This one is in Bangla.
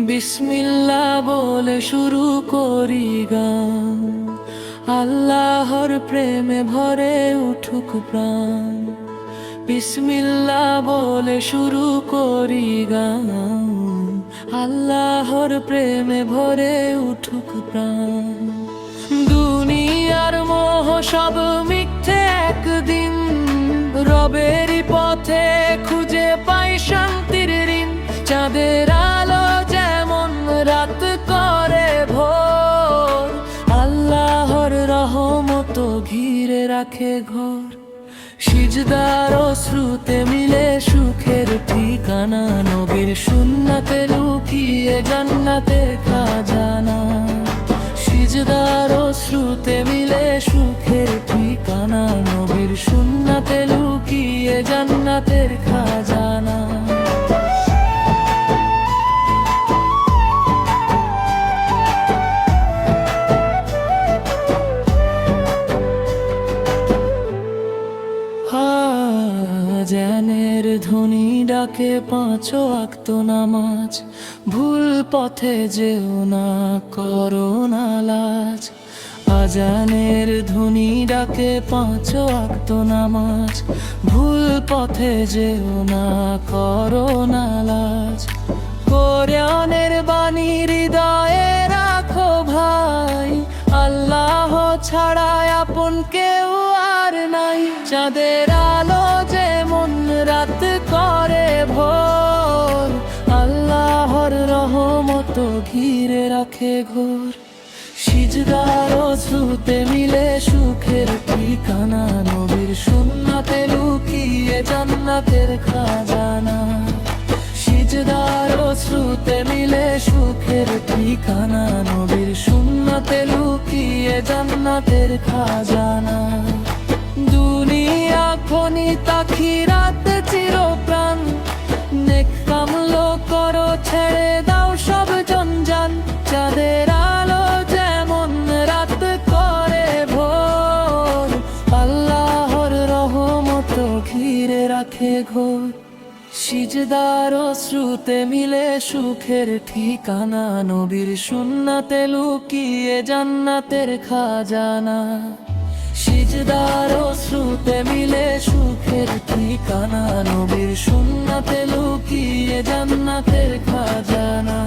বিসমিল্লাহ বলে শুরু করি গান, আল্লাহর প্রেমে ভরে উঠুক প্রাণ। বিসমিল্লাহ বলে শুরু করি গান, আল্লাহর প্রেমে ভরে উঠুক প্রাণ। দুনিয়ার মোহ সব মিথ্যে, একদিন রবেরই পথে খুঁজে পাই শান্তির ঋণ। চাঁদের আলো যেমন রাত করে ভোর, আল্লাহর রহমত ঘিরে রাখে ঘর। সিজদার অশ্রুতে মিলে সুখের ঠিকানা, নবীর সুন্নাতে লুকিয়ে জান্নাতের খাজানা। সিজদার অশ্রুতে মিলে সুখের ঠিকানা, নবীর সুন্নাতে লুকিয়ে জান্নাতের খাজানা। আজানের ধ্বনি ডাকে পাঁচ ওয়াক্ত নামাজ, ভুল পথে যেও না, করো না লাজ। আজানের ধ্বনি ডাকে পাঁচ ওয়াক্ত নামাজ, ভুল পথে যেও না, করো না লাজ। কোরআনের বাণী হৃদয়ে রাখো ভাই, আল্লাহ ছাড়া আপন কেউ আর নাই। চাঁদের আলো যেমন রাত করে ভোর, আল্লাহর রহমত ঘিরে রাখে ঘোর। সিজদার অশ্রুতে মিলে সুখের ঠিকানা, নবীর সুন্নাতে লুকিয়ে জান্নাতের খাজানা। সিজদার অশ্রুতে মিলে সুখের ঠিকানা, নবীর সুন্নাতে লুকিয়ে জান্নাতের খাজানা। দুনিয়া ক্ষণিক, আখিরাত চিরপ্রাণ, নেক কামলো করো, ছেড়ে দাও সব জঞ্জাল। চাঁদের আলো যেমন রাত করে ভোর, আল্লাহর রহমত ঘিরে রাখে ঘোর। সিজদার অশ্রুতে মিলে সুখের ঠিকানা, নবীর সুন্নাতে লুকিয়ে জান্নাতের খাজানা। সিজদার অশ্রুতে মিলে সুখের ঠিকানা, নবীর সুন্নাতে লুকিয়ে জান্নাতের খাজানা।